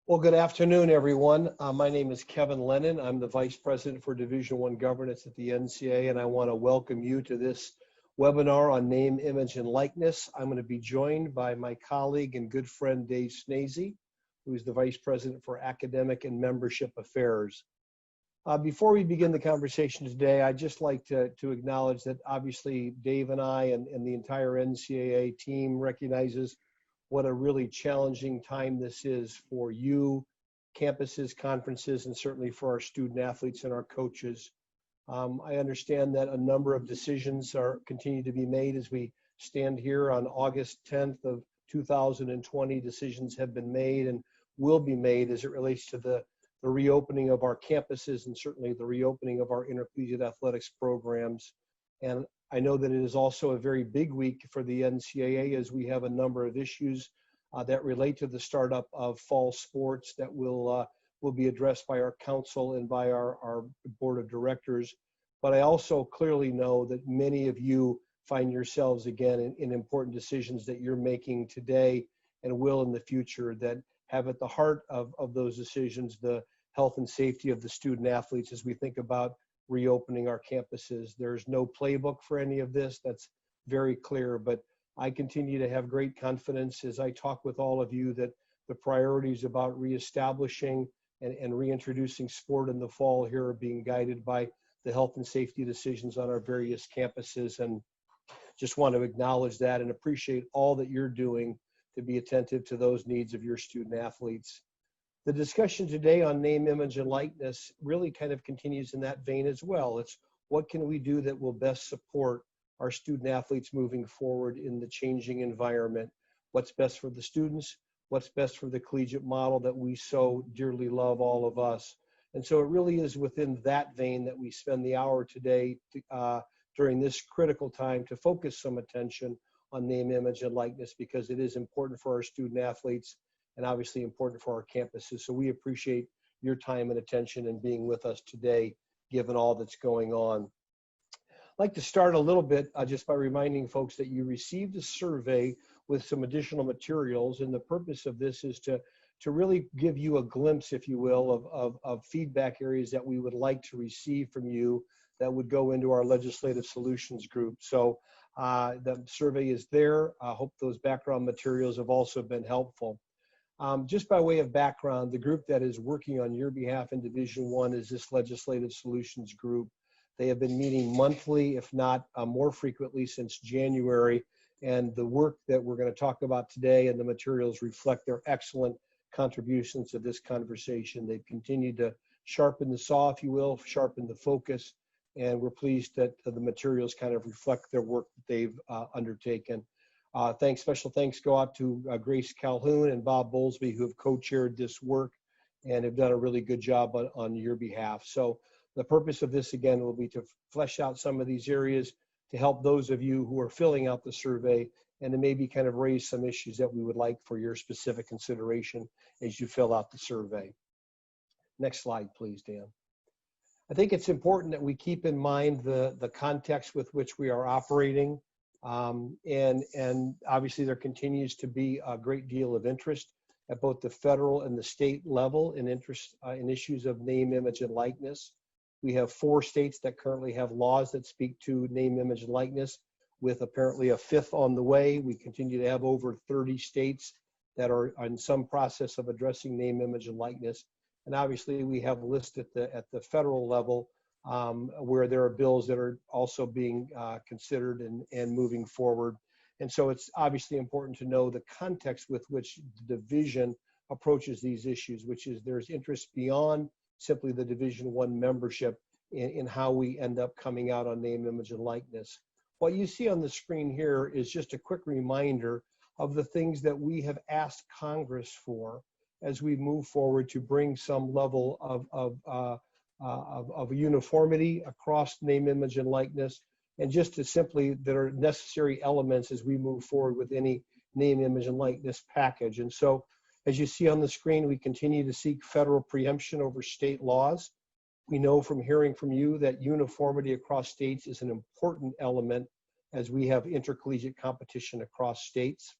Well, good afternoon, everyone. My name is Kevin Lennon. I'm the Vice President for Division I Governance at the NCAA, and I want to welcome you to this webinar on name, image, and likeness. I'm going to be joined by my colleague and good friend, Dave Snazy, who is the Vice President for Academic and Membership Affairs. Before we begin the conversation today, I'd just like to acknowledge that obviously Dave and I and the entire NCAA team recognizes what a really challenging time this is for you, campuses, conferences, and certainly for our student athletes and our coaches. I understand that a number of decisions continue to be made as we stand here on August 10th of 2020. Decisions have been made and will be made as it relates to the reopening of our campuses and certainly the reopening of our intercollegiate athletics programs. And I know that it is also a very big week for the NCAA as we have a number of issues that relate to the startup of fall sports that will be addressed by our council and by our board of directors. But I also clearly know that many of you find yourselves again in important decisions that you're making today and will in the future that have at the heart of those decisions the health and safety of the student athletes as we think about reopening our campuses. There's no playbook for any of this. That's very clear, but I continue to have great confidence as I talk with all of you that the priorities about reestablishing and reintroducing sport in the fall here are being guided by the health and safety decisions on our various campuses, and just want to acknowledge that and appreciate all that you're doing to be attentive to those needs of your student athletes. The discussion today on name, image, and likeness really kind of continues in that vein as well. It's what can we do that will best support our student athletes moving forward in the changing environment? What's best for the students? What's best for the collegiate model that we so dearly love, all of us? And so it really is within that vein that we spend the hour today during this critical time to focus some attention on name, image, and likeness, because it is important for our student athletes and obviously important for our campuses. So we appreciate your time and attention and being with us today, given all that's going on. I'd like to start a little bit just by reminding folks that you received a survey with some additional materials, and the purpose of this is to really give you a glimpse, if you will, of feedback areas that we would like to receive from you that would go into our legislative solutions group. So the survey is there. I hope those background materials have also been helpful. Just by way of background, the group that is working on your behalf in Division I is this Legislative Solutions Group. They have been meeting monthly, if not more frequently, since January, and the work that we're going to talk about today and the materials reflect their excellent contributions to this conversation. They've continued to sharpen the saw, if you will, sharpen the focus, and we're pleased that the materials kind of reflect their work that they've undertaken. Special thanks go out to Grace Calhoun and Bob Bowlesby, who have co-chaired this work and have done a really good job on your behalf. So the purpose of this, again, will be to flesh out some of these areas to help those of you who are filling out the survey and to maybe kind of raise some issues that we would like for your specific consideration as you fill out the survey. Next slide, please, Dan. I think it's important that we keep in mind the context with which we are operating. And obviously there continues to be a great deal of interest at both the federal and the state level in interest in issues of name, image, and likeness. We have 4 states that currently have laws that speak to name, image, and likeness, with apparently a 5th on the way. We continue to have over 30 states that are in some process of addressing name, image, and likeness. And obviously we have a list at the federal level where there are bills that are also being considered and moving forward. And so it's obviously important to know the context with which the division approaches these issues, which is there's interest beyond simply the Division I membership in how we end up coming out on name, image, and likeness. What you see on the screen here is just a quick reminder of the things that we have asked Congress for as we move forward to bring some level of uniformity across name, image, and likeness, and just to simply that are necessary elements as we move forward with any name, image, and likeness package. And so, as you see on the screen, we continue to seek federal preemption over state laws. We know from hearing from you that uniformity across states is an important element as we have intercollegiate competition across states.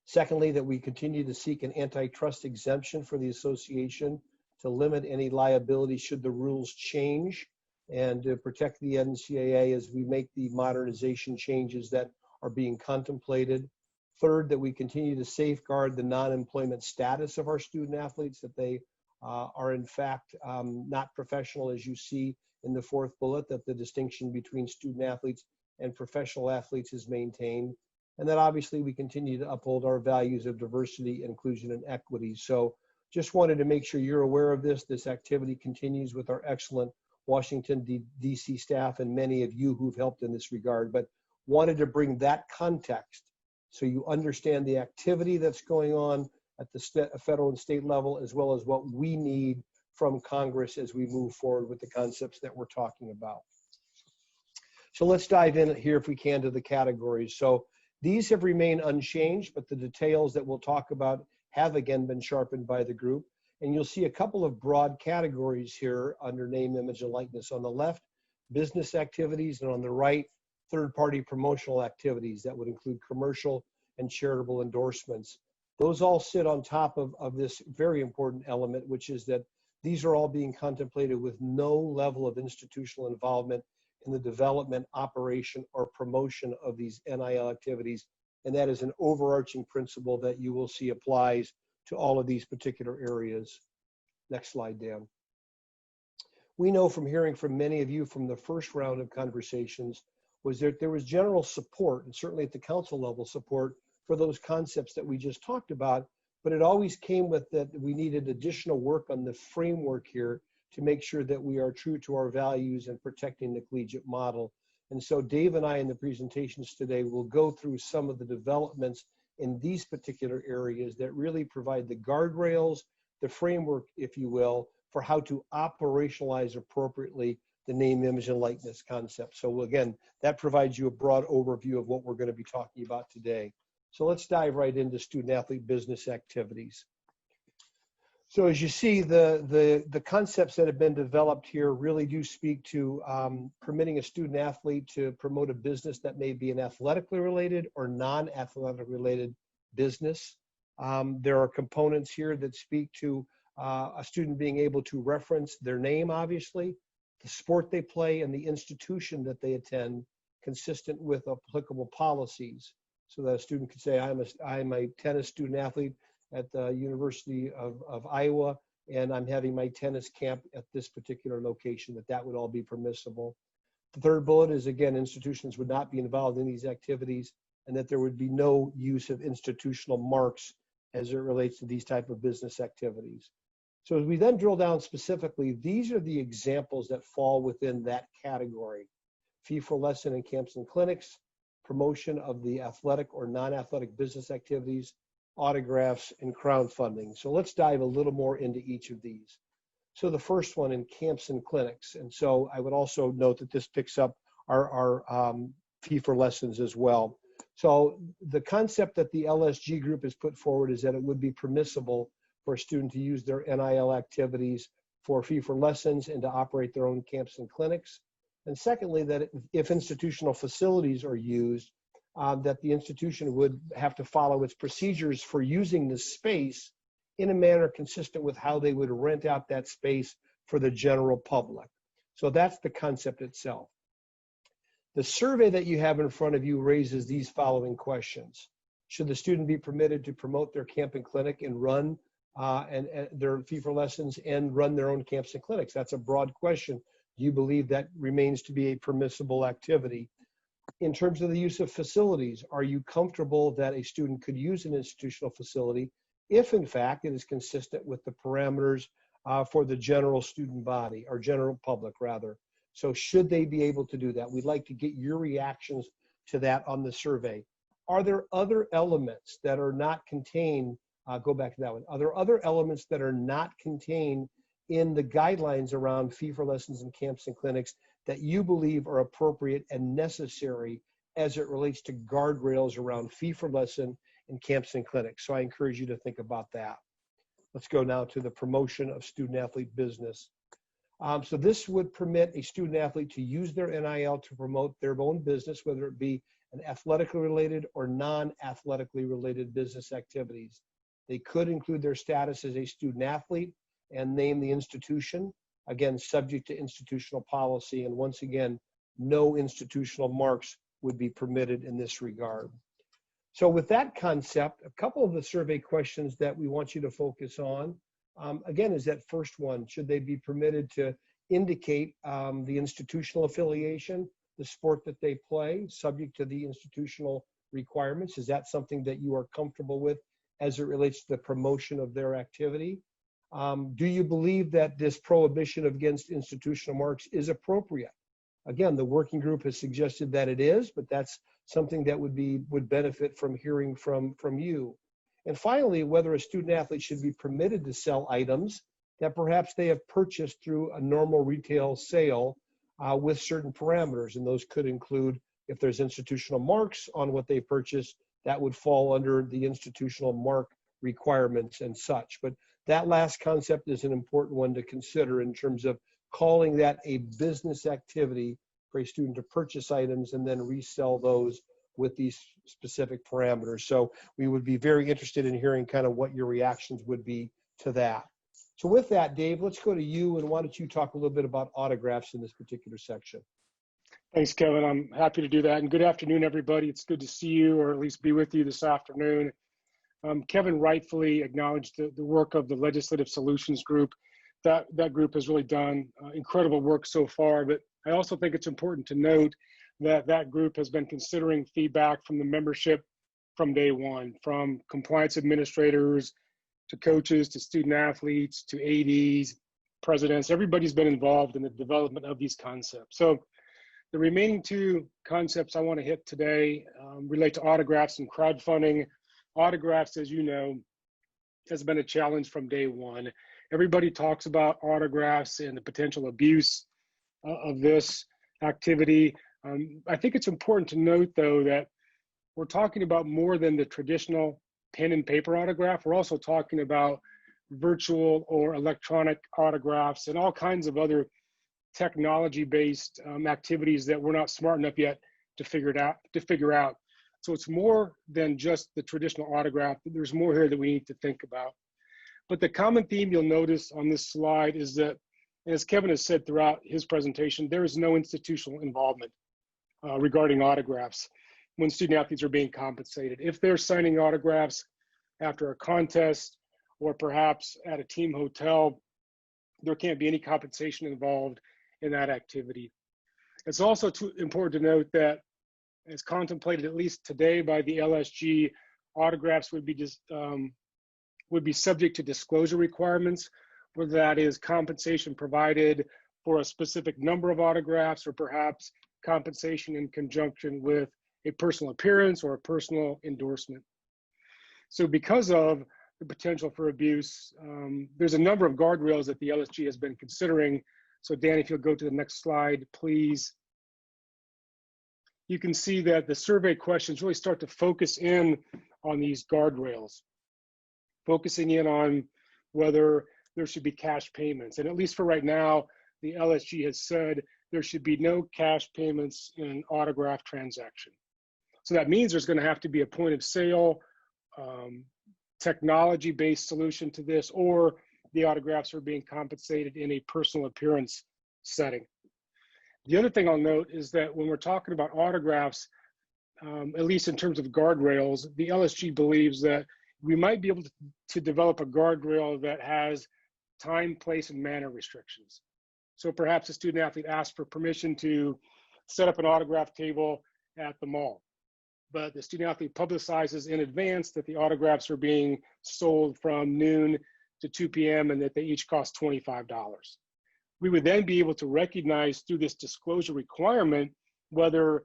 Secondly, that we continue to seek an antitrust exemption for the association to limit any liability should the rules change and to protect the NCAA as we make the modernization changes that are being contemplated. Third, that we continue to safeguard the non-employment status of our student athletes, that they are in fact not professional, as you see in the fourth bullet, that the distinction between student athletes and professional athletes is maintained. And that obviously we continue to uphold our values of diversity, inclusion, and equity. So just wanted to make sure you're aware of this. This activity continues with our excellent Washington, D.C. staff and many of you who've helped in this regard, but wanted to bring that context so you understand the activity that's going on at the federal and state level, as well as what we need from Congress as we move forward with the concepts that we're talking about. So let's dive in here, if we can, to the categories. So these have remained unchanged, but the details that we'll talk about have again been sharpened by the group. And you'll see a couple of broad categories here under name, image, and likeness. On the left, business activities, and on the right, third-party promotional activities that would include commercial and charitable endorsements. Those all sit on top of this very important element, which is that these are all being contemplated with no level of institutional involvement in the development, operation, or promotion of these NIL activities. And that is an overarching principle that you will see applies to all of these particular areas. Next slide, Dan. We know from hearing from many of you from the first round of conversations was that there was general support, and certainly at the council level support, for those concepts that we just talked about, but it always came with that we needed additional work on the framework here to make sure that we are true to our values and protecting the collegiate model. And so Dave and I in the presentations today will go through some of the developments in these particular areas that really provide the guardrails, the framework, if you will, for how to operationalize appropriately the name, image, and likeness concept. So again, that provides you a broad overview of what we're going to be talking about today. So let's dive right into student athlete business activities. So as you see, the concepts that have been developed here really do speak to permitting a student athlete to promote a business that may be an athletically related or non-athletic related business. There are components here that speak to a student being able to reference their name, obviously, the sport they play, and the institution that they attend, consistent with applicable policies. So that a student could say, I'm a tennis student athlete at the University of Iowa, and I'm having my tennis camp at this particular location, that would all be permissible. The third bullet is, again, institutions would not be involved in these activities, and that there would be no use of institutional marks as it relates to these type of business activities. So as we then drill down specifically, these are the examples that fall within that category: fee for lesson and camps and clinics, promotion of the athletic or non-athletic business activities, autographs, and crowdfunding. So let's dive a little more into each of these. So the first one in camps and clinics. And so I would also note that this picks up our fee for lessons as well. So the concept that the LSG group has put forward is that it would be permissible for a student to use their NIL activities for fee for lessons and to operate their own camps and clinics. And secondly, that if institutional facilities are used, that the institution would have to follow its procedures for using the space in a manner consistent with how they would rent out that space for the general public. So that's the concept itself. The survey that you have in front of you raises these following questions. Should the student be permitted to promote their camp and clinic and run and their fee for lessons and run their own camps and clinics? That's a broad question. Do you believe that remains to be a permissible activity? In terms of the use of facilities, are you comfortable that a student could use an institutional facility if, in fact, it is consistent with the parameters for the general student body, or general public, rather? So should they be able to do that? We'd like to get your reactions to that on the survey. Are there other elements that are not contained? Go back to that one. Are there other elements that are not contained in the guidelines around fee for lessons and camps and clinics that you believe are appropriate and necessary as it relates to guardrails around fee for lesson and camps and clinics? So I encourage you to think about that. Let's go now to the promotion of student athlete business. So this would permit a student athlete to use their NIL to promote their own business, whether it be and athletically related or non-athletically related business activities. They could include their status as a student athlete and name the institution, again, subject to institutional policy. And once again, no institutional marks would be permitted in this regard. So with that concept, a couple of the survey questions that we want you to focus on, again, is that first one: should they be permitted to indicate the institutional affiliation, the sport that they play, subject to the institutional requirements? Is that something that you are comfortable with as it relates to the promotion of their activity? Do you believe that this prohibition against institutional marks is appropriate? Again, the working group has suggested that it is, but that's something that would benefit from hearing from you. And finally, whether a student athlete should be permitted to sell items that perhaps they have purchased through a normal retail sale with certain parameters. And those could include, if there's institutional marks on what they purchased, that would fall under the institutional mark requirements and such. But that last concept is an important one to consider in terms of calling that a business activity for a student to purchase items and then resell those with these specific parameters. So we would be very interested in hearing kind of what your reactions would be to that. So with that, Dave, let's go to you, and why don't you talk a little bit about autographs in this particular section? Thanks, Kevin. I'm happy to do that. And good afternoon, everybody. It's good to see you, or at least be with you this afternoon. Kevin rightfully acknowledged the work of the Legislative Solutions Group. That group has really done incredible work so far, but I also think it's important to note that that group has been considering feedback from the membership from day one, from compliance administrators to coaches to student athletes to ADs, presidents. Everybody's been involved in the development of these concepts. So the remaining two concepts I want to hit today relate to autographs and crowdfunding. Autographs, as you know, has been a challenge from day one. Everybody talks about autographs and the potential abuse of this activity. I think it's important to note, though, that we're talking about more than the traditional pen and paper autograph. We're also talking about virtual or electronic autographs and all kinds of other technology-based activities that we're not smart enough yet to figure out. So it's more than just the traditional autograph. There's more here that we need to think about. But the common theme you'll notice on this slide is that, as Kevin has said throughout his presentation, there is no institutional involvement regarding autographs when student athletes are being compensated. If they're signing autographs after a contest or perhaps at a team hotel, there can't be any compensation involved in that activity. It's also important to note that, as contemplated at least today by the LSG, autographs would be subject to disclosure requirements, whether that is compensation provided for a specific number of autographs or perhaps compensation in conjunction with a personal appearance or a personal endorsement. So because of the potential for abuse, there's a number of guardrails that the LSG has been considering. So Dan, if you'll go to the next slide, please. You can see that the survey questions really start to focus in on these guardrails, focusing in on whether there should be cash payments. And at least for right now, the LSG has said there should be no cash payments in an autograph transaction. So that means there's going to have to be a point of sale, technology-based solution to this, or the autographs are being compensated in a personal appearance setting. The other thing I'll note is that when we're talking about autographs, at least in terms of guardrails, the LSG believes that we might be able to develop a guardrail that has time, place, and manner restrictions. So perhaps a student athlete asks for permission to set up an autograph table at the mall, but the student athlete publicizes in advance that the autographs are being sold from noon to 2 p.m. and that they each cost $25. We would then be able to recognize through this disclosure requirement whether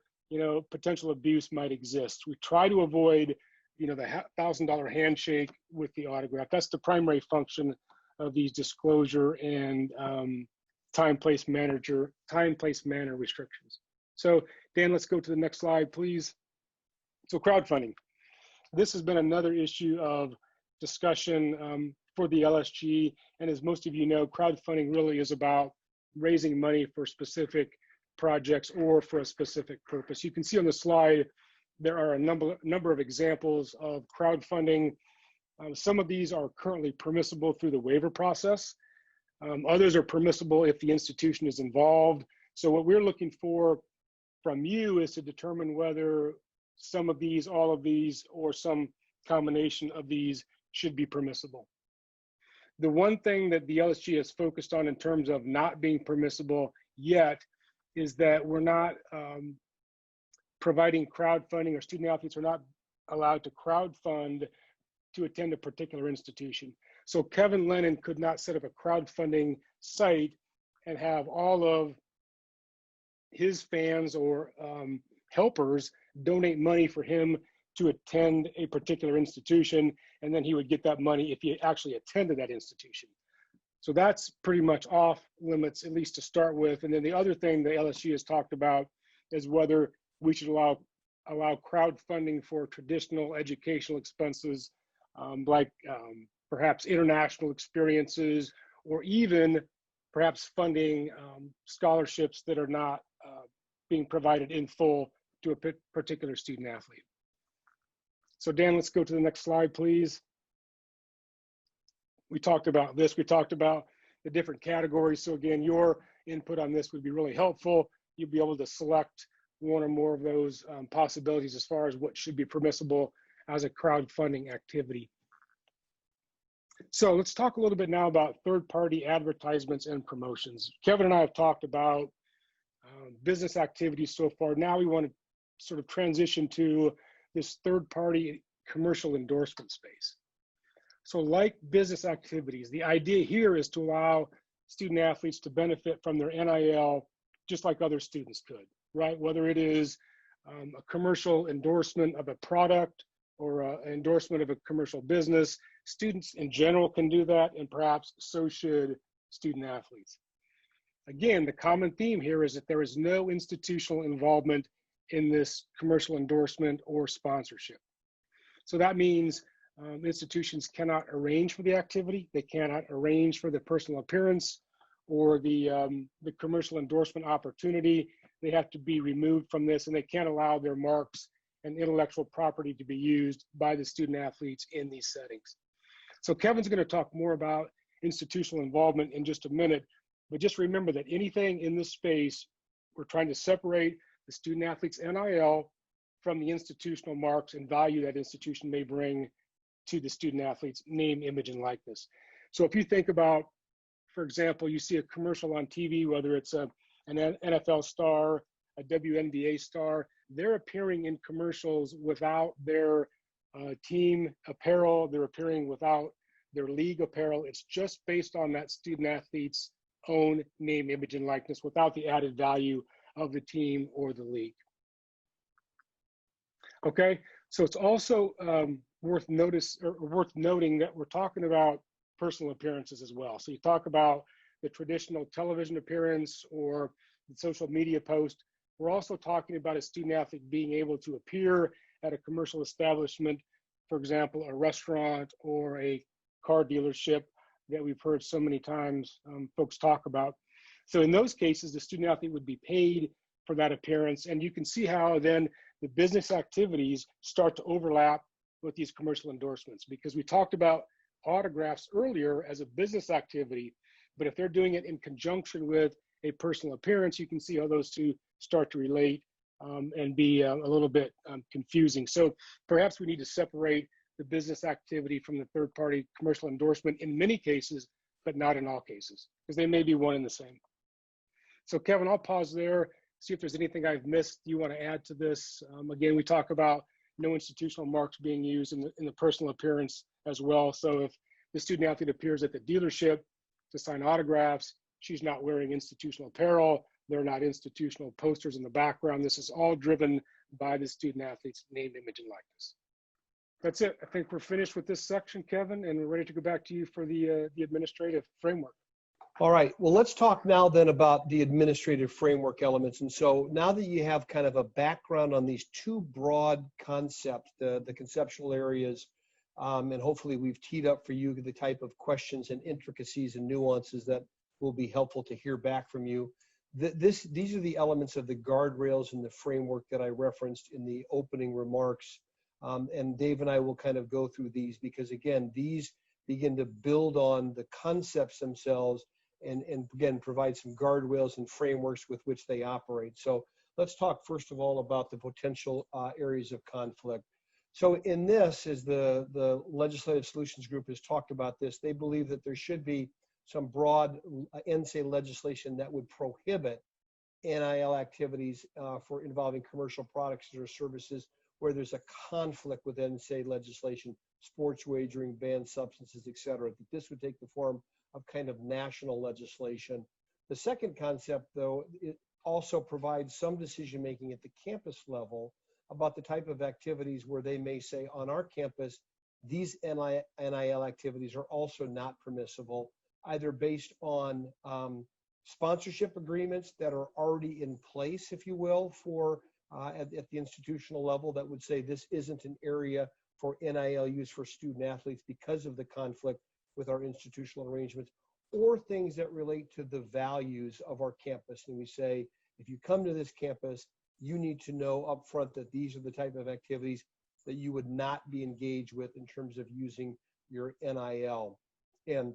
potential abuse might exist. We try to avoid the $1,000 handshake with the autograph. That's the primary function of these disclosure and time, place, manner restrictions. So Dan, let's go to the next slide, please. So crowdfunding. This has been another issue of discussion for the LSG. And as most of you know, crowdfunding really is about raising money for specific projects or for a specific purpose. You can see on the slide there are a number of examples of crowdfunding. Some of these are currently permissible through the waiver process. Others are permissible if the institution is involved. So what we're looking for from you is to determine whether some of these, all of these, or some combination of these should be permissible. The one thing that the LSG has focused on in terms of not being permissible yet is that we're not providing crowdfunding, or student athletes are not allowed to crowdfund to attend a particular institution. So Kevin Lennon could not set up a crowdfunding site and have all of his fans or helpers donate money for him to attend a particular institution, and then he would get that money if he actually attended that institution. So that's pretty much off limits, at least to start with. And then the other thing the LSG has talked about is whether we should allow crowdfunding for traditional educational expenses, like perhaps international experiences, or even perhaps funding scholarships that are not being provided in full to a particular student athlete. So Dan, let's go to the next slide, please. We talked about this. We talked about the different categories. So again, your input on this would be really helpful. You'll be able to select one or more of those possibilities as far as what should be permissible as a crowdfunding activity. So let's talk a little bit now about third-party advertisements and promotions. Kevin and I have talked about business activities so far. Now we want to sort of transition to this third-party commercial endorsement space. So like business activities, the idea here is to allow student athletes to benefit from their NIL just like other students could, right? Whether it is a commercial endorsement of a product or an endorsement of a commercial business, students in general can do that, and perhaps so should student athletes. Again, the common theme here is that there is no institutional involvement in this commercial endorsement or sponsorship. So that means institutions cannot arrange for the activity. They cannot arrange for the personal appearance or the commercial endorsement opportunity. They have to be removed from this, and they can't allow their marks and intellectual property to be used by the student athletes in these settings. So Kevin's going to talk more about institutional involvement in just a minute, but just remember that anything in this space, we're trying to separate the student athlete's NIL from the institutional marks and value that institution may bring to the student athlete's name, image, and likeness. So if you think about, for example, you see a commercial on TV, whether it's an NFL star, a WNBA star, they're appearing in commercials without their team apparel, they're appearing without their league apparel. It's just based on that student athlete's own name, image, and likeness without the added value of the team or the league. Okay, so it's also worth noting that we're talking about personal appearances as well. So you talk about the traditional television appearance or the social media post. We're also talking about a student athlete being able to appear at a commercial establishment, for example, a restaurant or a car dealership that we've heard so many times folks talk about. So in those cases, the student athlete would be paid for that appearance. And you can see how then the business activities start to overlap with these commercial endorsements, because we talked about autographs earlier as a business activity, but if they're doing it in conjunction with a personal appearance, you can see how those two start to relate and be a little bit confusing. So perhaps we need to separate the business activity from the third-party commercial endorsement in many cases, but not in all cases, because they may be one and the same. So Kevin, I'll pause there, see if there's anything I've missed you want to add to this. Again, we talk about no institutional marks being used in the personal appearance as well. So if the student athlete appears at the dealership to sign autographs, she's not wearing institutional apparel, there are not institutional posters in the background. This is all driven by the student athlete's name, image, and likeness. That's it. I think we're finished with this section, Kevin, and we're ready to go back to you for the administrative framework. All right, well, let's talk now then about the administrative framework elements. And so now that you have kind of a background on these two broad concepts, the conceptual areas, and hopefully we've teed up for you the type of questions and intricacies and nuances that will be helpful to hear back from you. these are the elements of the guardrails and the framework that I referenced in the opening remarks. And Dave and I will kind of go through these because, again, these begin to build on the concepts themselves and again, provide some guardrails and frameworks with which they operate. So let's talk first of all about the potential areas of conflict. So in this, as the Legislative Solutions Group has talked about this, they believe that there should be some broad NCAA legislation that would prohibit NIL activities for involving commercial products or services where there's a conflict with NCAA legislation, sports wagering, banned substances, et cetera. This would take the form of kind of national legislation. The second concept, though, it also provides some decision-making at the campus level about the type of activities where they may say on our campus, these NIL activities are also not permissible, either based on sponsorship agreements that are already in place, if you will, for at the institutional level that would say this isn't an area for NIL use for student athletes because of the conflict with our institutional arrangements, or things that relate to the values of our campus. And we say, if you come to this campus, you need to know up front that these are the type of activities that you would not be engaged with in terms of using your NIL. And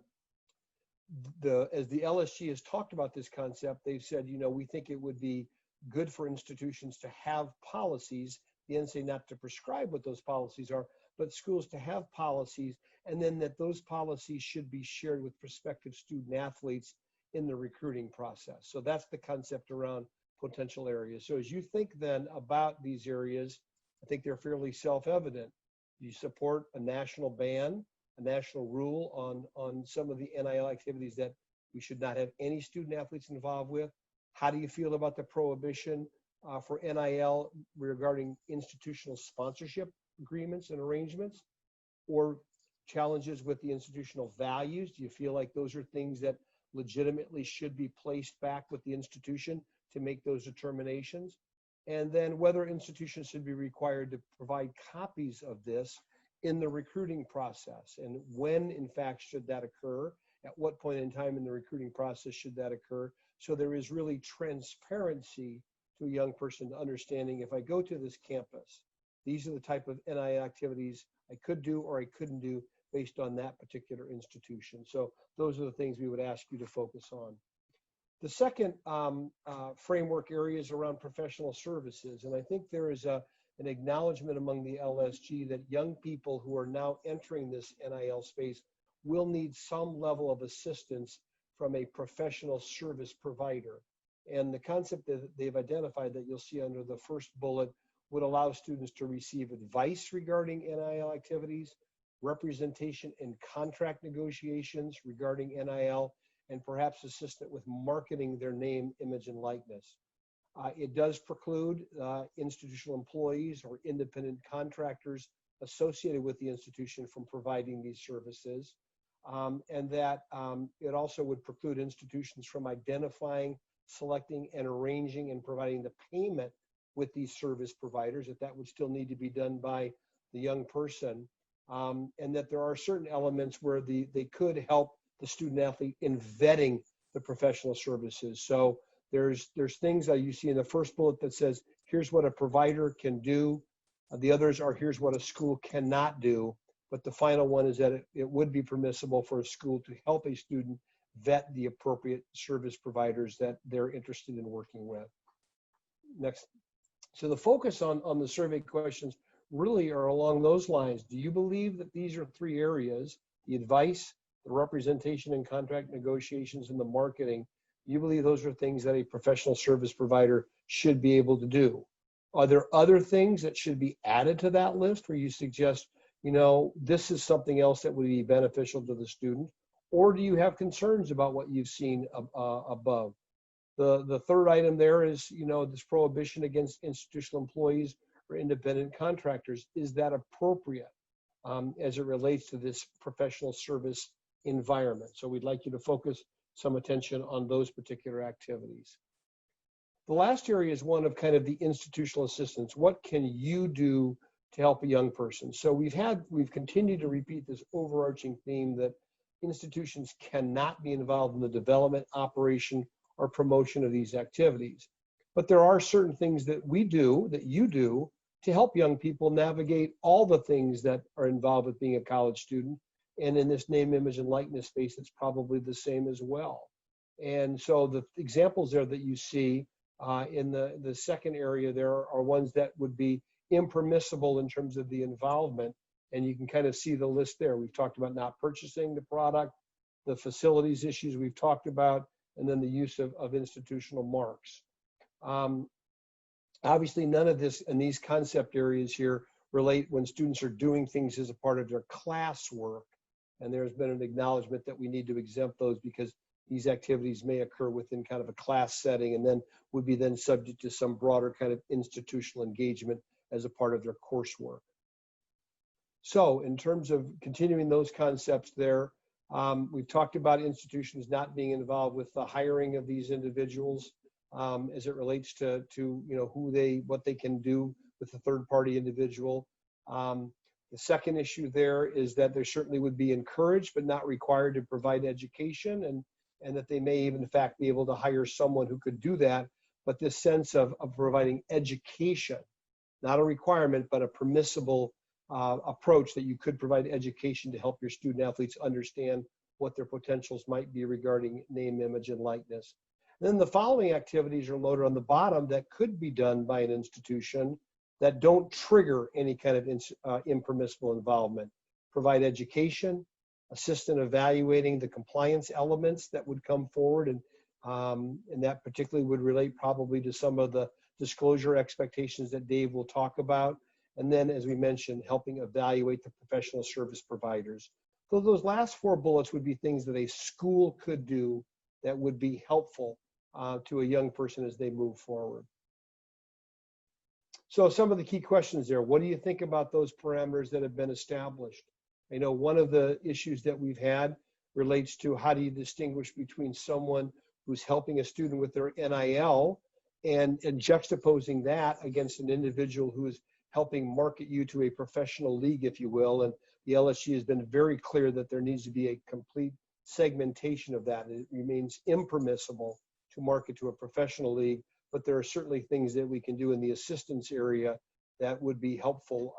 as the LSG has talked about this concept, they've said, we think it would be good for institutions to have policies, the NCAA not to prescribe what those policies are, but schools to have policies, and then that those policies should be shared with prospective student athletes in the recruiting process. So that's the concept around potential areas. So as you think then about these areas, I think they're fairly self-evident. You support a national ban, a national rule on some of the NIL activities that we should not have any student athletes involved with. How do you feel about the prohibition for NIL regarding institutional sponsorship agreements and arrangements, or challenges with the institutional values? Do you feel like those are things that legitimately should be placed back with the institution to make those determinations? And then whether institutions should be required to provide copies of this in the recruiting process, and when in fact should that occur, at what point in time in the recruiting process should that occur, so there is really transparency to a young person understanding, if I go to this campus, these are the type of NIL activities I could do or I couldn't do based on that particular institution. So those are the things we would ask you to focus on. The second framework area is around professional services. And I think there is an acknowledgement among the LSG that young people who are now entering this NIL space will need some level of assistance from a professional service provider. And the concept that they've identified that you'll see under the first bullet would allow students to receive advice regarding NIL activities, representation in contract negotiations regarding NIL, and perhaps assistance with marketing their name, image, and likeness. It does preclude institutional employees or independent contractors associated with the institution from providing these services. And that it also would preclude institutions from identifying, selecting, and arranging and providing the payment with these service providers, that would still need to be done by the young person. And that there are certain elements where they could help the student athlete in vetting the professional services. So there's things that you see in the first bullet that says, here's what a provider can do. The others are, here's what a school cannot do. But the final one is that it would be permissible for a school to help a student vet the appropriate service providers that they're interested in working with. Next. So the focus on the survey questions really are along those lines. Do you believe that these are three areas, the advice, the representation and contract negotiations, and the marketing, you believe those are things that a professional service provider should be able to do? Are there other things that should be added to that list where you suggest, this is something else that would be beneficial to the student? Or do you have concerns about what you've seen above? The third item there is, this prohibition against institutional employees or independent contractors. Is that appropriate as it relates to this professional service environment? So we'd like you to focus some attention on those particular activities. The last area is one of kind of the institutional assistance. What can you do to help a young person? So we've continued to repeat this overarching theme that institutions cannot be involved in the development, operation, or promotion of these activities. But there are certain things that we do, that you do, to help young people navigate all the things that are involved with being a college student. And in this name, image, and likeness space, it's probably the same as well. And so the examples there that you see in the second area there are ones that would be impermissible in terms of the involvement. And you can kind of see the list there. We've talked about not purchasing the product, the facilities issues we've talked about, and then the use of institutional marks. Obviously, none of this in these concept areas here relate when students are doing things as a part of their classwork. And there's been an acknowledgement that we need to exempt those because these activities may occur within kind of a class setting and then would be then subject to some broader kind of institutional engagement as a part of their coursework. So in terms of continuing those concepts there, we've talked about institutions not being involved with the hiring of these individuals as it relates to what they can do with a third-party individual. The second issue there is that there certainly would be encouraged but not required to provide education, and that they may even in fact be able to hire someone who could do that. But this sense of providing education, not a requirement, but a permissible approach that you could provide education to help your student athletes understand what their potentials might be regarding name, image, and likeness. And then the following activities are loaded on the bottom that could be done by an institution that don't trigger any kind of impermissible involvement. Provide education, assist in evaluating the compliance elements that would come forward, and that particularly would relate probably to some of the disclosure expectations that Dave will talk about. And then, as we mentioned, helping evaluate the professional service providers. So those last four bullets would be things that a school could do that would be helpful to a young person as they move forward. So some of the key questions there, what do you think about those parameters that have been established? I know one of the issues that we've had relates to how do you distinguish between someone who's helping a student with their NIL and juxtaposing that against an individual who is helping market you to a professional league, if you will. And the LSG has been very clear that there needs to be a complete segmentation of that. It remains impermissible to market to a professional league, but there are certainly things that we can do in the assistance area that would be helpful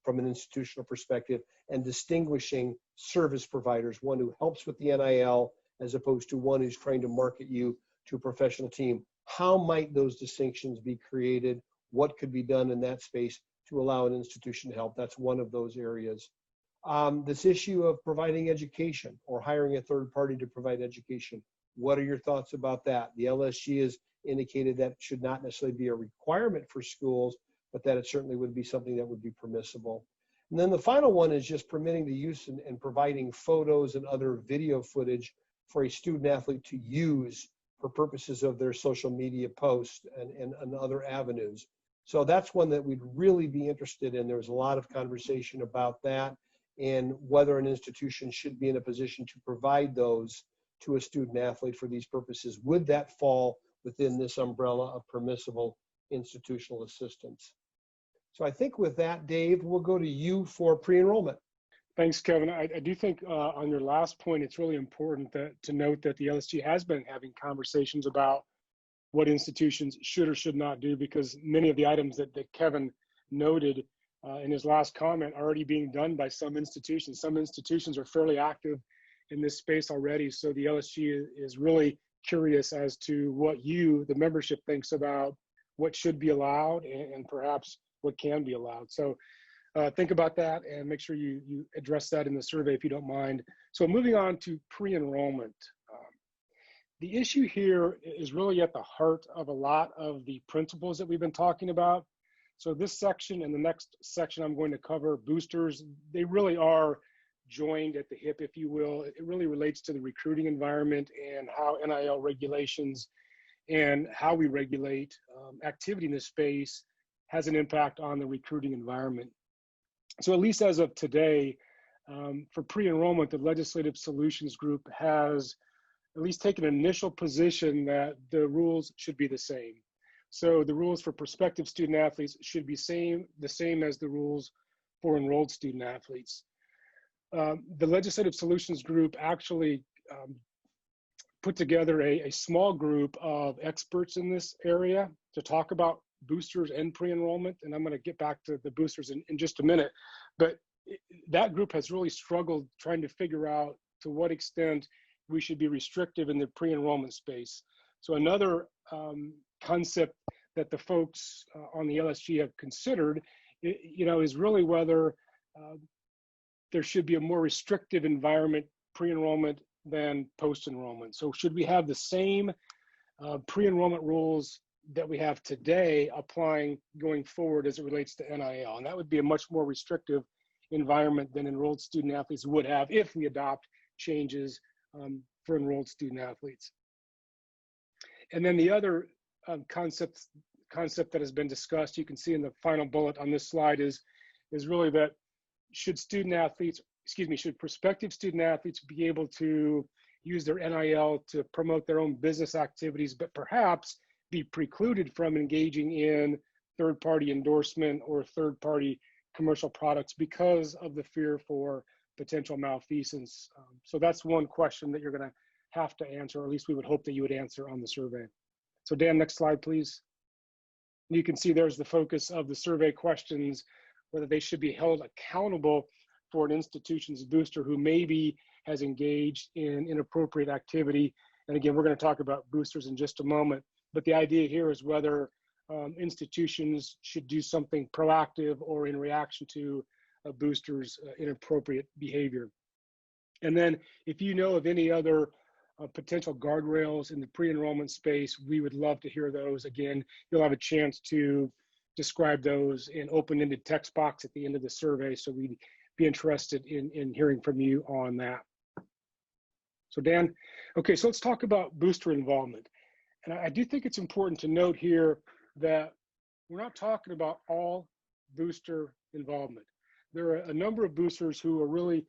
from an institutional perspective, and distinguishing service providers, one who helps with the NIL as opposed to one who's trying to market you to a professional team. How might those distinctions be created? What could be done in that space to allow an institution to help? That's one of those areas. This issue of providing education or hiring a third party to provide education. What are your thoughts about that? The LSG has indicated that should not necessarily be a requirement for schools, but that it certainly would be something that would be permissible. And then the final one is just permitting the use and providing photos and other video footage for a student athlete to use for purposes of their social media posts and other avenues. So that's one that we'd really be interested in. There was a lot of conversation about that and whether an institution should be in a position to provide those to a student athlete for these purposes. Would that fall within this umbrella of permissible institutional assistance? So I think with that, Dave, we'll go to you for pre-enrollment. Thanks, Kevin. I do think on your last point, it's really important to note that the LSG has been having conversations about what institutions should or should not do, because many of the items that Kevin noted in his last comment are already being done by some institutions. Some institutions are fairly active in this space already. So the LSG is really curious as to what you, the membership, thinks about what should be allowed and perhaps what can be allowed. So think about that and make sure you address that in the survey if you don't mind. So moving on to pre-enrollment. The issue here is really at the heart of a lot of the principles that we've been talking about. So this section and the next section I'm going to cover, boosters, they really are joined at the hip, if you will. It really relates to the recruiting environment and how NIL regulations and how we regulate activity in this space has an impact on the recruiting environment. So at least as of today, for pre-enrollment, the Legislative Solutions Group has at least taken an initial position that the rules should be the same. So the rules for prospective student athletes should be the same as the rules for enrolled student athletes. The Legislative Solutions Group actually put together a small group of experts in this area to talk about boosters and pre-enrollment. And I'm going to get back to the boosters in just a minute. But that group has really struggled trying to figure out to what extent we should be restrictive in the pre-enrollment space. So another concept that the folks on the LSG have considered, is really whether there should be a more restrictive environment pre-enrollment than post-enrollment. So should we have the same pre-enrollment rules that we have today applying going forward as it relates to NIL? And that would be a much more restrictive environment than enrolled student athletes would have if we adopt changes for enrolled student athletes. And then the other concept that has been discussed, you can see in the final bullet on this slide, is really that should prospective student athletes be able to use their NIL to promote their own business activities, but perhaps be precluded from engaging in third-party endorsement or third-party commercial products because of the fear for potential malfeasance? So that's one question that you're going to have to answer, or at least we would hope that you would answer on the survey. So Dan, next slide, please. You can see there's the focus of the survey questions, whether they should be held accountable for an institution's booster who maybe has engaged in inappropriate activity. And again, we're going to talk about boosters in just a moment. But the idea here is whether institutions should do something proactive or in reaction to a booster's inappropriate behavior. And then if you know of any other potential guardrails in the pre-enrollment space, we would love to hear those. Again, you'll have a chance to describe those in open-ended text box at the end of the survey. So we'd be interested in hearing from you on that. So Dan, okay, so let's talk about booster involvement. And I do think it's important to note here that we're not talking about all booster involvement. There are a number of boosters who are really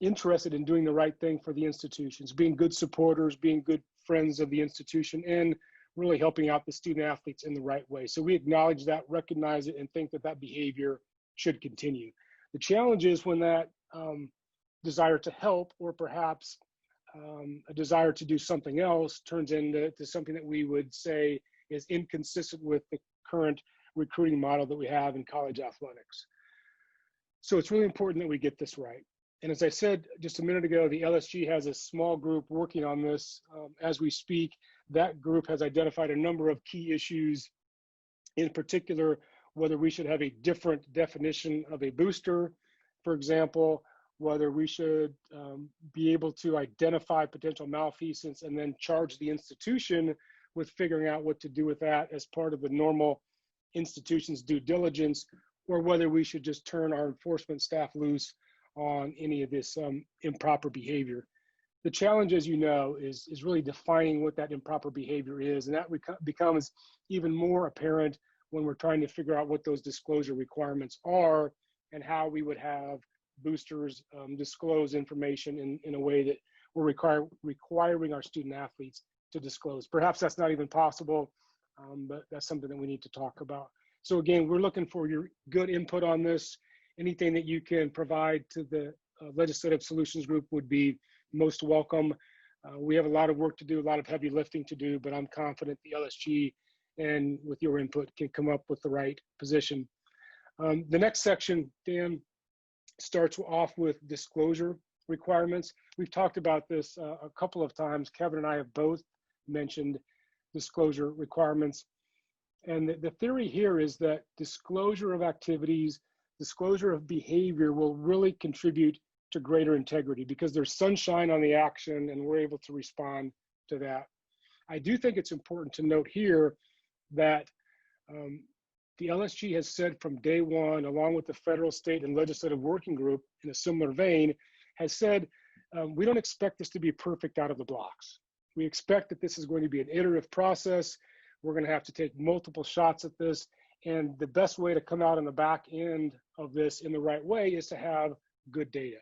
interested in doing the right thing for the institutions, being good supporters, being good friends of the institution, and really helping out the student athletes in the right way. So we acknowledge that, recognize it, and think that that behavior should continue. The challenge is when that desire to help, or perhaps a desire to do something else, turns into something that we would say is inconsistent with the current recruiting model that we have in college athletics. So it's really important that we get this right. And as I said just a minute ago, the LSG has a small group working on this as we speak. That group has identified a number of key issues, in particular, whether we should have a different definition of a booster, for example, whether we should be able to identify potential malfeasance and then charge the institution with figuring out what to do with that as part of the normal institution's due diligence, or whether we should just turn our enforcement staff loose on any of this improper behavior. The challenge, as you know, is really defining what that improper behavior is, and that becomes even more apparent when we're trying to figure out what those disclosure requirements are and how we would have boosters disclose information in a way that we're requiring our student athletes to disclose. Perhaps that's not even possible, but that's something that we need to talk about. So again, we're looking for your good input on this. Anything that you can provide to the Legislative Solutions Group would be most welcome. We have a lot of work to do, a lot of heavy lifting to do, but I'm confident the LSG and with your input can come up with the right position. The next section, Dan, starts off with disclosure requirements. We've talked about this a couple of times. Kevin and I have both mentioned disclosure requirements. And the theory here is that disclosure of activities, disclosure of behavior will really contribute to greater integrity because there's sunshine on the action and we're able to respond to that. I do think it's important to note here that the LSG has said from day one, along with the federal, state, and legislative working group in a similar vein, has said, we don't expect this to be perfect out of the blocks. We expect that this is going to be an iterative process. We're going to have to take multiple shots at this. And the best way to come out on the back end of this in the right way is to have good data.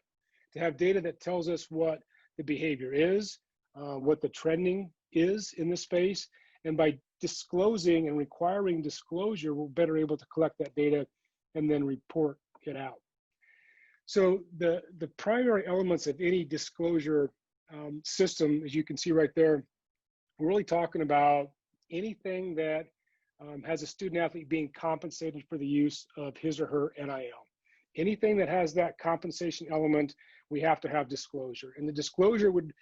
To have data that tells us what the behavior is, what the trending is in the space. And by disclosing and requiring disclosure, we're better able to collect that data and then report it out. So the primary elements of any disclosure system, as you can see right there, we're really talking about anything that has a student athlete being compensated for the use of his or her NIL. Anything that has that compensation element, we have to have disclosure. And the disclosure would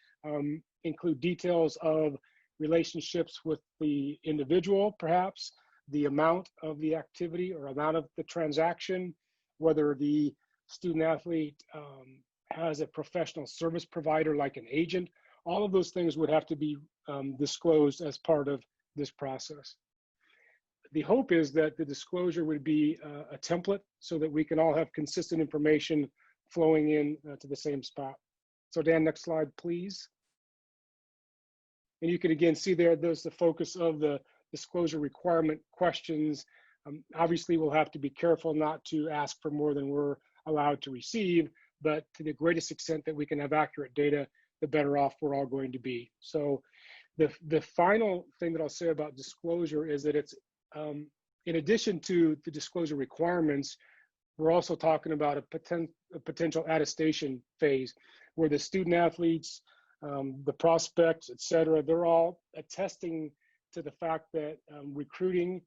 include details of relationships with the individual, perhaps, the amount of the activity or amount of the transaction, whether the student athlete has a professional service provider like an agent. All of those things would have to be disclosed as part of this process. The hope is that the disclosure would be a template so that we can all have consistent information flowing in to the same spot. So Dan, next slide, please. And you can again see there's the focus of the disclosure requirement questions. Obviously, we'll have to be careful not to ask for more than we're allowed to receive, but to the greatest extent that we can have accurate data, the better off we're all going to be. So the final thing that I'll say about disclosure is that it's, in addition to the disclosure requirements, we're also talking about a potential attestation phase where the student athletes, the prospects, et cetera, they're all attesting to the fact that recruiting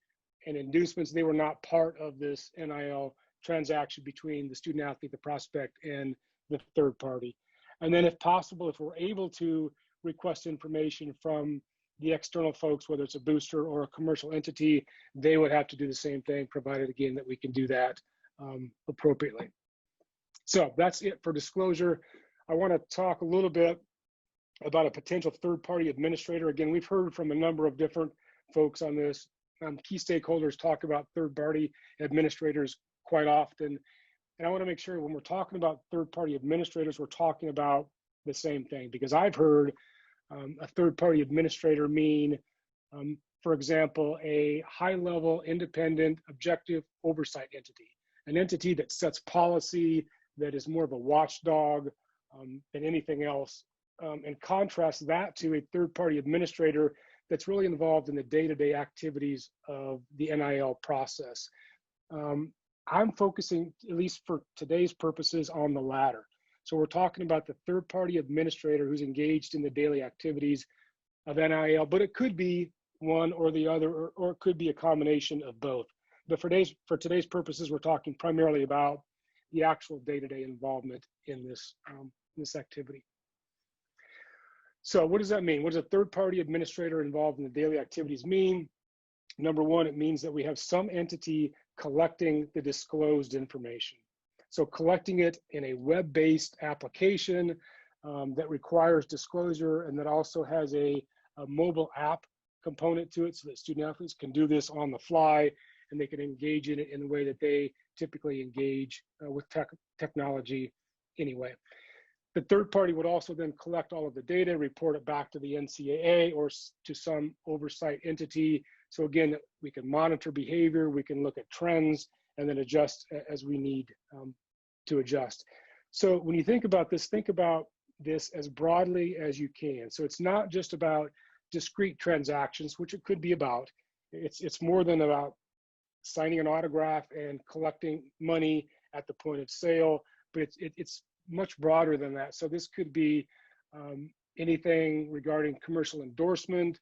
and inducements, they were not part of this NIL transaction between the student athlete, the prospect, and the third party. And then if possible, if we're able to request information from the external folks, whether it's a booster or a commercial entity, they would have to do the same thing, provided again that we can do that appropriately. So that's it for disclosure. I want to talk a little bit about a potential third-party administrator. Again, we've heard from a number of different folks on this. Key stakeholders talk about third-party administrators quite often. And I want to make sure when we're talking about third-party administrators, we're talking about the same thing, because I've heard a third-party administrator mean, for example, a high-level, independent, objective oversight entity, an entity that sets policy, that is more of a watchdog than anything else, and contrast that to a third-party administrator that's really involved in the day-to-day activities of the NIL process. I'm focusing, at least for today's purposes, on the latter. So we're talking about the third-party administrator who's engaged in the daily activities of NIL, but it could be one or the other, or it could be a combination of both. But for today's purposes, we're talking primarily about the actual day-to-day involvement in this, this activity. So what does that mean? What does a third-party administrator involved in the daily activities mean? Number one, it means that we have some entity collecting the disclosed information. So collecting it in a web-based application that requires disclosure, and that also has a mobile app component to it, so that student athletes can do this on the fly, and they can engage in it in the way that they typically engage with technology anyway. The third party would also then collect all of the data, report it back to the NCAA or to some oversight entity. So again, we can monitor behavior, we can look at trends, and then adjust as we need to adjust. So when you think about this as broadly as you can. So it's not just about discrete transactions, which it could be about. It's more than about signing an autograph and collecting money at the point of sale, but it's much broader than that. So this could be anything regarding commercial endorsement,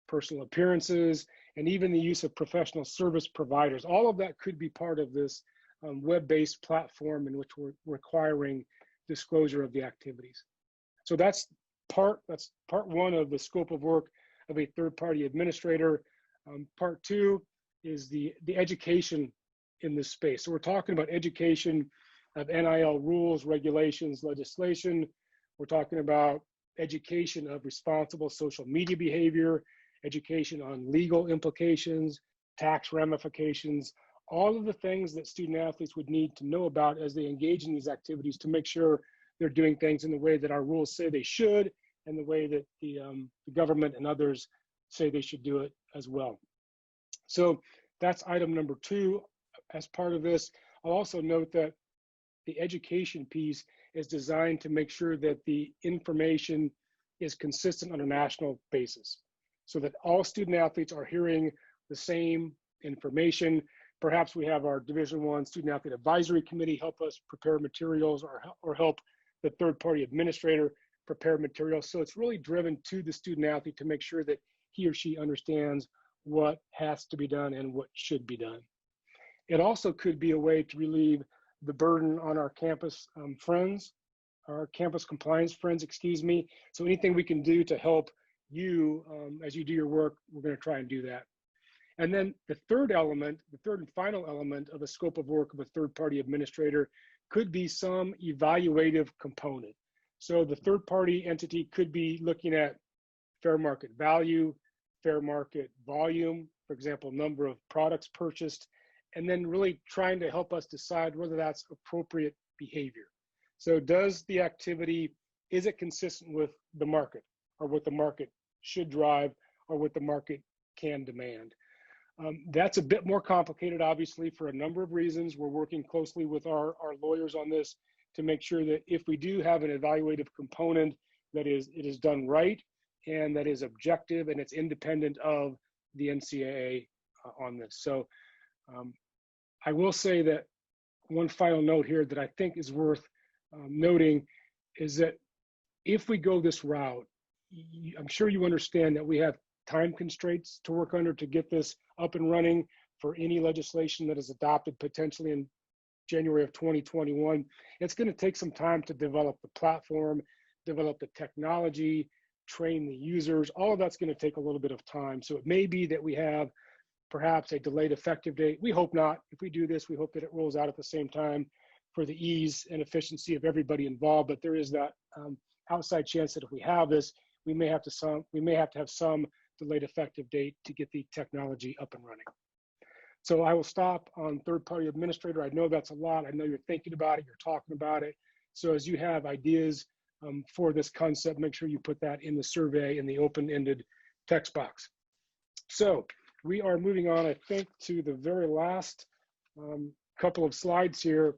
personal appearances, and even the use of professional service providers. All of that could be part of this web-based platform in which we're requiring disclosure of the activities. So that's part one of the scope of work of a third-party administrator. Part two is the education in this space. So we're talking about education of NIL rules, regulations, legislation. We're talking about education of responsible social media behavior, education on legal implications, tax ramifications, all of the things that student athletes would need to know about as they engage in these activities to make sure they're doing things in the way that our rules say they should, and the way that the government and others say they should do it as well. So that's item number two as part of this. I'll also note that the education piece is designed to make sure that the information is consistent on a national basis, so that all student athletes are hearing the same information. Perhaps we have our Division I Student Athlete Advisory Committee help us prepare materials, or help the third-party administrator prepare materials. So it's really driven to the student athlete to make sure that he or she understands what has to be done and what should be done. It also could be a way to relieve the burden on our campus friends, our campus compliance friends, excuse me. So anything we can do to help you as you do your work, we're going to try and do that. And then the third element, the third and final element of the scope of work of a third-party administrator could be some evaluative component. So the third-party entity could be looking at fair market value, fair market volume, for example, number of products purchased, and then really trying to help us decide whether that's appropriate behavior. So does the activity, is it consistent with the market, or what the market should drive, or what the market can demand? That's a bit more complicated, obviously, for a number of reasons. We're working closely with our lawyers on this to make sure that if we do have an evaluative component, that it is done right, and that is objective, and it's independent of the NCAA on this. So I will say that one final note here that I think is worth noting is that if we go this route, I'm sure you understand that we have time constraints to work under to get this up and running for any legislation that is adopted potentially in January of 2021. It's going to take some time to develop the platform, develop the technology, train the users. All of that's going to take a little bit of time. So it may be that we have perhaps a delayed effective date. We hope not. If we do this, we hope that it rolls out at the same time for the ease and efficiency of everybody involved. But there is that outside chance that if we have this, we may have to have some delayed effective date to get the technology up and running. So I will stop on third-party administrator. I know that's a lot. I know you're thinking about it, you're talking about it. So as you have ideas for this concept, make sure you put that in the survey in the open-ended text box. So we are moving on, I think, to the very last couple of slides here.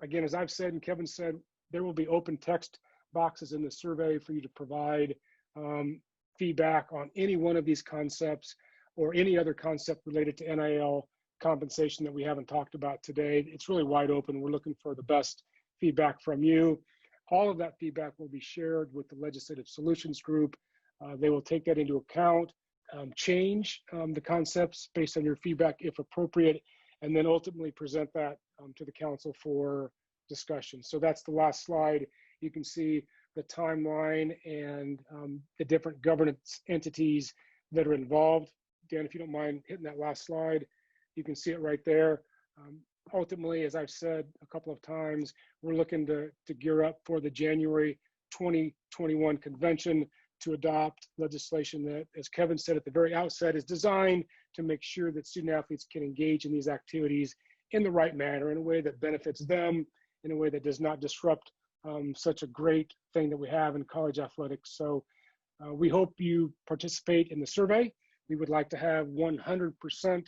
Again, as I've said and Kevin said, there will be open text boxes in the survey for you to provide feedback on any one of these concepts or any other concept related to NIL compensation that we haven't talked about today. It's really wide open. We're looking for the best feedback from you. All of that feedback will be shared with the Legislative Solutions Group. They will take that into account, change the concepts based on your feedback if appropriate, and then ultimately present that to the council for discussion. So that's the last slide. You can see the timeline and the different governance entities that are involved. Dan, if you don't mind hitting that last slide, you can see it right there. Ultimately, as I've said a couple of times, we're looking to gear up for the January 2021 convention to adopt legislation that, as Kevin said at the very outset, is designed to make sure that student athletes can engage in these activities in the right manner, in a way that benefits them, in a way that does not disrupt such a great thing that we have in college athletics. So we hope you participate in the survey. We would like to have 100%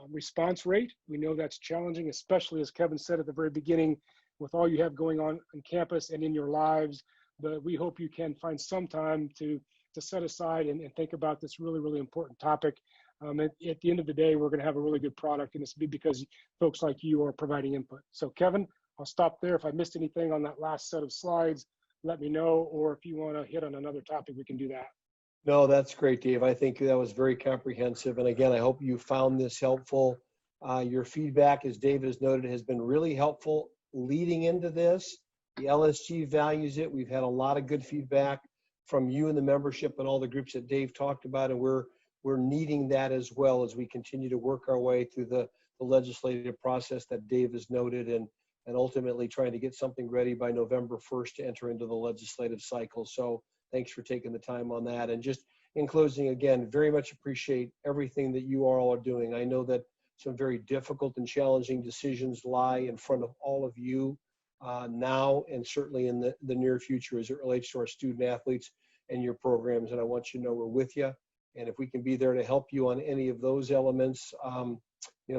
response rate. We know that's challenging, especially as Kevin said at the very beginning, with all you have going on campus and in your lives. But we hope you can find some time to set aside and think about this really, really important topic. At the end of the day, we're going to have a really good product, and it's because folks like you are providing input. So Kevin, I'll stop there. If I missed anything on that last set of slides, let me know, or if you want to hit on another topic, we can do that. No, that's great, Dave. I think that was very comprehensive. And again, I hope you found this helpful. Your feedback, as Dave has noted, has been really helpful leading into this. The LSG values it. We've had a lot of good feedback from you and the membership and all the groups that Dave talked about, and we're needing that as well as we continue to work our way through the legislative process that Dave has noted, and ultimately trying to get something ready by November 1st to enter into the legislative cycle. So thanks for taking the time on that. And just in closing, again, very much appreciate everything that you all are doing. I know that some very difficult and challenging decisions lie in front of all of you now, and certainly in the near future as it relates to our student athletes and your programs. And I want you to know we're with you. And if we can be there to help you on any of those elements,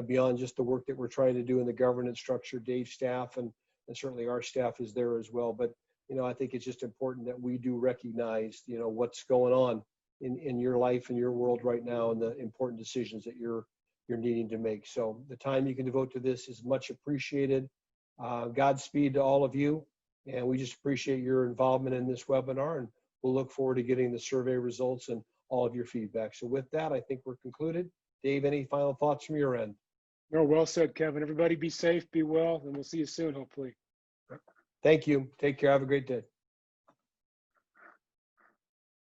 beyond just the work that we're trying to do in the governance structure, Dave's staff and certainly our staff is there as well. But, I think it's just important that we do recognize, what's going on in your life and your world right now and the important decisions that you're needing to make. So the time you can devote to this is much appreciated. Godspeed to all of you. And we just appreciate your involvement in this webinar, and we'll look forward to getting the survey results and all of your feedback. So with that, I think we're concluded. Dave, any final thoughts from your end? No, well said, Kevin. Everybody be safe, be well, and we'll see you soon, hopefully. Thank you. Take care. Have a great day.